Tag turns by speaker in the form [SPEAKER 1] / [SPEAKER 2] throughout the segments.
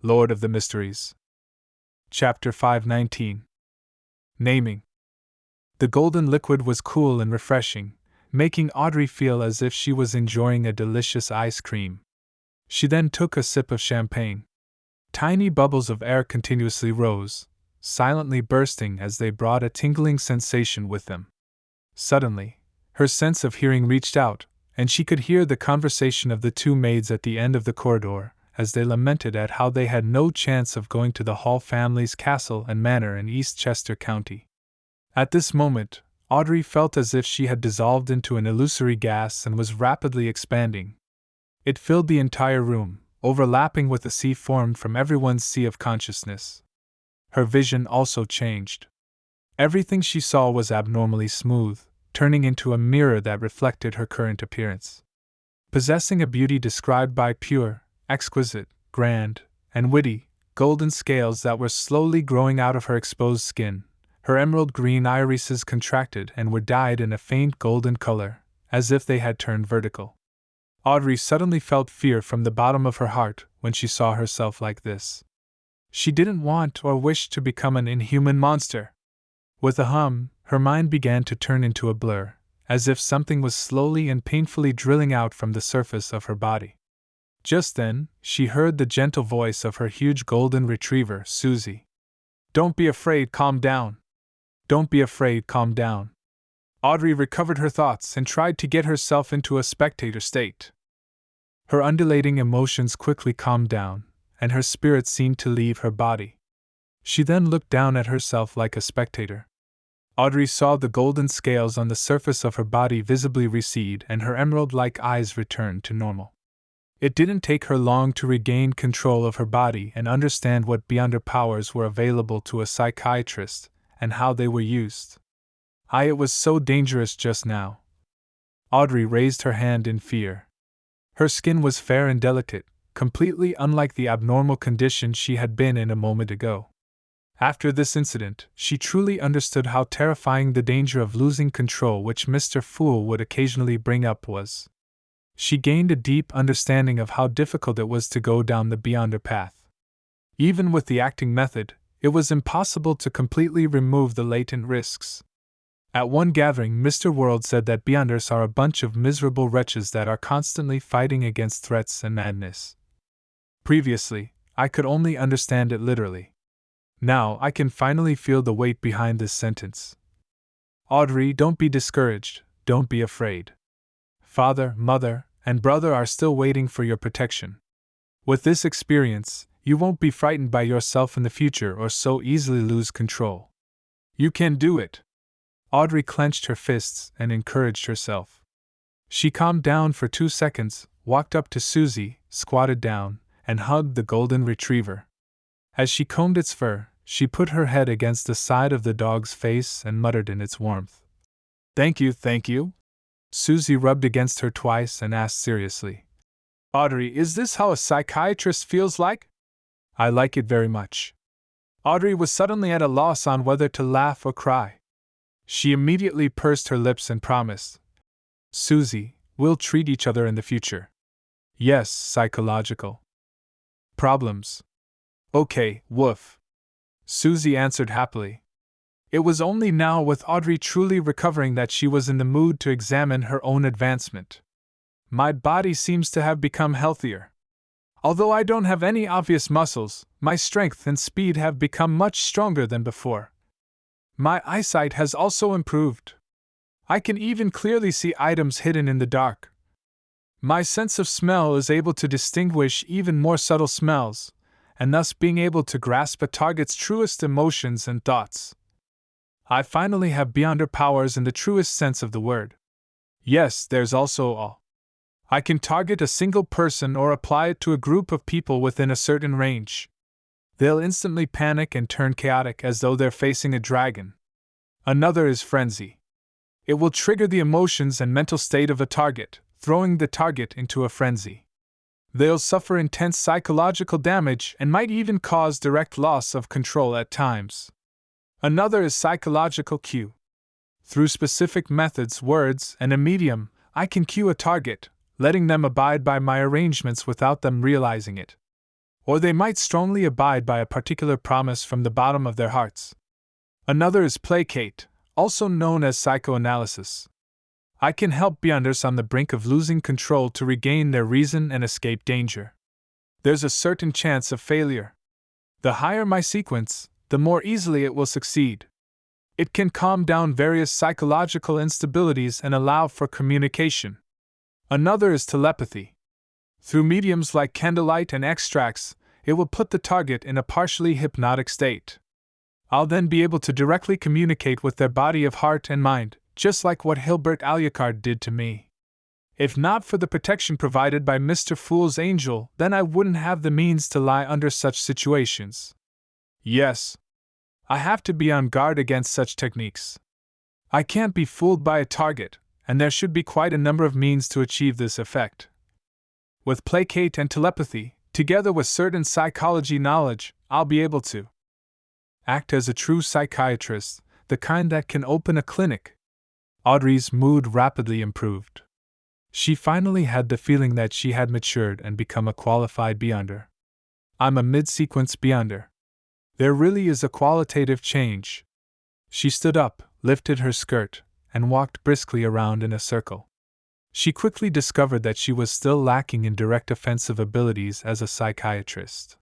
[SPEAKER 1] Lord of the Mysteries. Chapter 519. Naming. The golden liquid was cool and refreshing, making Audrey feel as if she was enjoying a delicious ice cream. She then took a sip of champagne. Tiny bubbles of air continuously rose, silently bursting as they brought a tingling sensation with them. Suddenly, her sense of hearing reached out, and she could hear the conversation of the two maids at the end of the corridor, as they lamented at how they had no chance of going to the Hall family's castle and manor in Eastchester County. At this moment, Audrey felt as if she had dissolved into an illusory gas and was rapidly expanding. It filled the entire room, overlapping with the sea formed from everyone's sea of consciousness. Her vision also changed. Everything she saw was abnormally smooth, turning into a mirror that reflected her current appearance. Possessing a beauty described by pure, exquisite, grand, and witty, golden scales that were slowly growing out of her exposed skin, her emerald green irises contracted and were dyed in a faint golden color, as if they had turned vertical. Audrey suddenly felt fear from the bottom of her heart when she saw herself like this. She didn't want or wish to become an inhuman monster. With a hum, her mind began to turn into a blur, as if something was slowly and painfully drilling out from the surface of her body. Just then, she heard the gentle voice of her huge golden retriever, Susie. "Don't be afraid, calm down. Don't be afraid, calm down." Audrey recovered her thoughts and tried to get herself into a spectator state. Her undulating emotions quickly calmed down, and her spirit seemed to leave her body. She then looked down at herself like a spectator. Audrey saw the golden scales on the surface of her body visibly recede and her emerald-like eyes return to normal. It didn't take her long to regain control of her body and understand what beyond her powers were available to a psychiatrist, and how they were used. It was so dangerous just now. Audrey raised her hand in fear. Her skin was fair and delicate, completely unlike the abnormal condition she had been in a moment ago. After this incident, she truly understood how terrifying the danger of losing control which Mr. Fool would occasionally bring up was. She gained a deep understanding of how difficult it was to go down the Beyonder path. Even with the acting method, it was impossible to completely remove the latent risks. At one gathering, Mr. World said that Beyonders are a bunch of miserable wretches that are constantly fighting against threats and madness. Previously, I could only understand it literally. Now I can finally feel the weight behind this sentence. Audrey, don't be discouraged, don't be afraid. Father, mother, and brother are still waiting for your protection. With this experience, you won't be frightened by yourself in the future or so easily lose control. You can do it. Audrey clenched her fists and encouraged herself. She calmed down for 2 seconds, walked up to Susie, squatted down, and hugged the golden retriever. As she combed its fur, she put her head against the side of the dog's face and muttered in its warmth. "Thank you, thank you." Susie rubbed against her twice and asked seriously, "Audrey, is this how a psychiatrist feels like?" "I like it very much." Audrey was suddenly at a loss on whether to laugh or cry. She immediately pursed her lips and promised, "Susie, we'll treat each other in the future." "Yes, psychological problems." "Okay, woof," Susie answered happily. It was only now, with Audrey truly recovering, that she was in the mood to examine her own advancement. "My body seems to have become healthier. Although I don't have any obvious muscles, my strength and speed have become much stronger than before. My eyesight has also improved. I can even clearly see items hidden in the dark. My sense of smell is able to distinguish even more subtle smells, and thus being able to grasp a target's truest emotions and thoughts. I finally have Beyonder powers in the truest sense of the word. Yes, there's also all. I can target a single person or apply it to a group of people within a certain range. They'll instantly panic and turn chaotic as though they're facing a dragon. Another is frenzy. It will trigger the emotions and mental state of a target, throwing the target into a frenzy. They'll suffer intense psychological damage and might even cause direct loss of control at times. Another is psychological cue. Through specific methods, words, and a medium, I can cue a target, letting them abide by my arrangements without them realizing it. Or they might strongly abide by a particular promise from the bottom of their hearts. Another is placate, also known as psychoanalysis. I can help beyonders on the brink of losing control to regain their reason and escape danger. There's a certain chance of failure. The higher my sequence, the more easily it will succeed. It can calm down various psychological instabilities and allow for communication. Another is telepathy. Through mediums like candlelight and extracts, it will put the target in a partially hypnotic state. I'll then be able to directly communicate with their body of heart and mind, just like what Hilbert Alucard did to me. If not for the protection provided by Mr. Fool's angel, then I wouldn't have the means to lie under such situations. Yes, I have to be on guard against such techniques. I can't be fooled by a target, and there should be quite a number of means to achieve this effect. With placate and telepathy, together with certain psychology knowledge, I'll be able to act as a true psychiatrist, the kind that can open a clinic. Audrey's mood rapidly improved. She finally had the feeling that she had matured and become a qualified beyonder. I'm a mid-sequence beyonder. There really is a qualitative change. She stood up, lifted her skirt, and walked briskly around in a circle. She quickly discovered that she was still lacking in direct offensive abilities as a psychiatrist.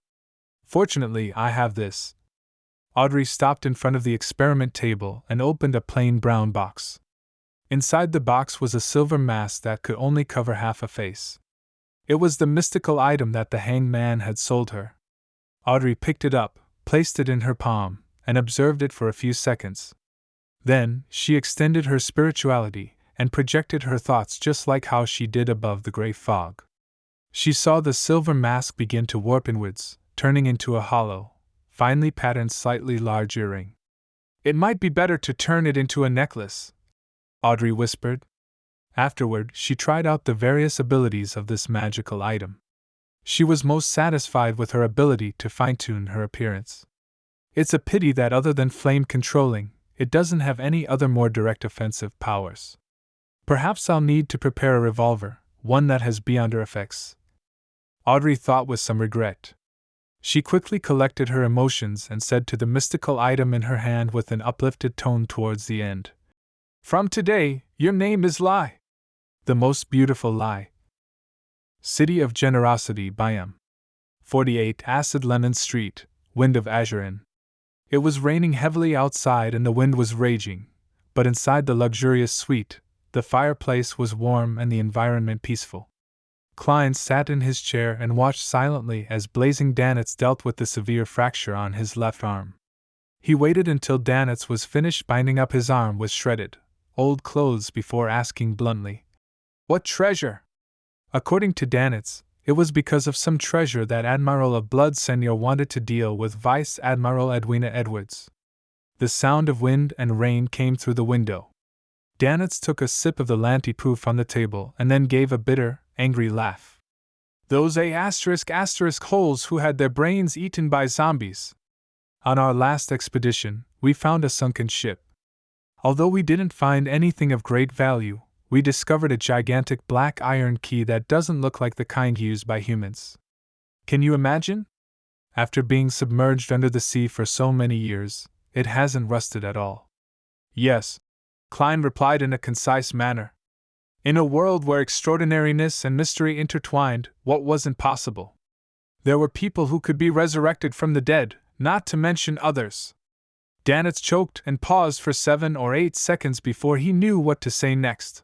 [SPEAKER 1] Fortunately, I have this. Audrey stopped in front of the experiment table and opened a plain brown box. Inside the box was a silver mask that could only cover half a face. It was the mystical item that the hanged man had sold her. Audrey picked it up, placed it in her palm, and observed it for a few seconds. Then, she extended her spirituality and projected her thoughts just like how she did above the gray fog. She saw the silver mask begin to warp inwards, turning into a hollow, finely patterned slightly large earring. It might be better to turn it into a necklace, Audrey whispered. Afterward, she tried out the various abilities of this magical item. She was most satisfied with her ability to fine-tune her appearance. It's a pity that other than flame controlling, it doesn't have any other more direct offensive powers. Perhaps I'll need to prepare a revolver, one that has beyonder effects. Audrey thought with some regret. She quickly collected her emotions and said to the mystical item in her hand with an uplifted tone towards the end, "From today, your name is Lie. The most beautiful lie." City of Generosity by M. 48 Acid Lemon Street, Wind of Azure. It was raining heavily outside and the wind was raging, but inside the luxurious suite, the fireplace was warm and the environment peaceful. Klein sat in his chair and watched silently as Blazing Danitz dealt with the severe fracture on his left arm. He waited until Danitz was finished binding up his arm with shredded, old clothes before asking bluntly, "What treasure?" According to Danitz, it was because of some treasure that Admiral of Blood Senior wanted to deal with Vice Admiral Edwina Edwards. The sound of wind and rain came through the window. Danitz took a sip of the Lanty-proof on the table and then gave a bitter, angry laugh. Those A** holes who had their brains eaten by zombies. On our last expedition, we found a sunken ship. Although we didn't find anything of great value, we discovered a gigantic black iron key that doesn't look like the kind used by humans. Can you imagine? After being submerged under the sea for so many years, it hasn't rusted at all. Yes, Klein replied in a concise manner. In a world where extraordinariness and mystery intertwined, what wasn't possible? There were people who could be resurrected from the dead, not to mention others. Danitz choked and paused for 7 or 8 seconds before he knew what to say next.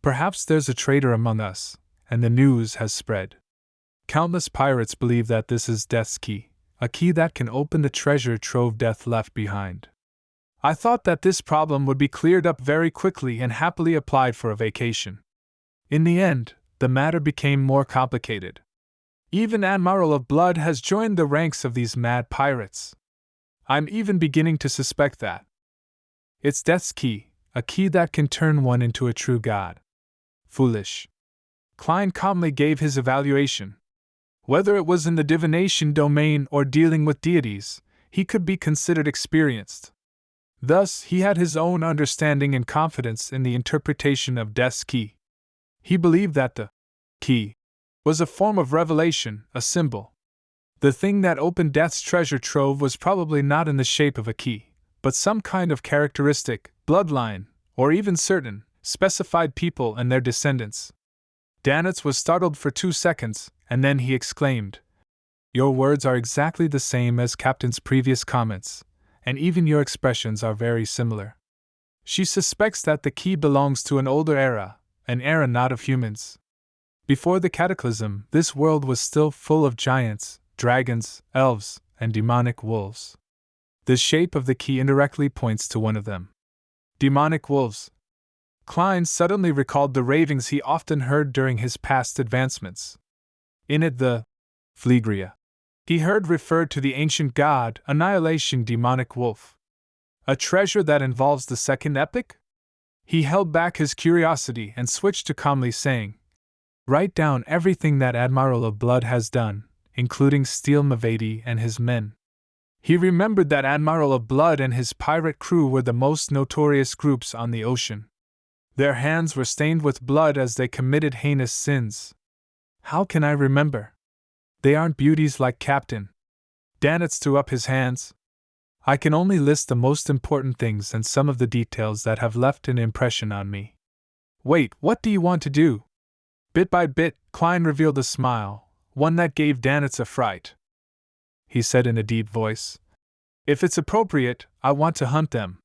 [SPEAKER 1] Perhaps there's a traitor among us, and the news has spread. Countless pirates believe that this is Death's key, a key that can open the treasure trove Death left behind. I thought that this problem would be cleared up very quickly and happily applied for a vacation. In the end, the matter became more complicated. Even Admiral of Blood has joined the ranks of these mad pirates. I'm even beginning to suspect that it's Death's key, a key that can turn one into a true god. Foolish. Klein calmly gave his evaluation. Whether it was in the divination domain or dealing with deities, he could be considered experienced. Thus, he had his own understanding and confidence in the interpretation of Death's key. He believed that the key was a form of revelation, a symbol. The thing that opened Death's treasure trove was probably not in the shape of a key, but some kind of characteristic, bloodline, or even certain, specified people and their descendants. Danitz was startled for 2 seconds, and then he exclaimed, "Your words are exactly the same as Captain's previous comments, and even your expressions are very similar. She suspects that the key belongs to an older era, an era not of humans. Before the cataclysm, this world was still full of giants, dragons, elves, and demonic wolves. The shape of the key indirectly points to one of them. Demonic wolves." Klein suddenly recalled the ravings he often heard during his past advancements. In it, the Phlegria he heard referred to the ancient god, Annihilation demonic wolf. A treasure that involves the second epic? He held back his curiosity and switched to calmly saying, "Write down everything that Admiral of Blood has done, including Steel Mavedi and his men." He remembered that Admiral of Blood and his pirate crew were the most notorious groups on the ocean. Their hands were stained with blood as they committed heinous sins. How can I remember? They aren't beauties like Captain. Danitz threw up his hands. I can only list the most important things and some of the details that have left an impression on me. Wait, what do you want to do? Bit by bit, Klein revealed a smile, one that gave Danitz a fright. He said in a deep voice, "If it's appropriate, I want to hunt them,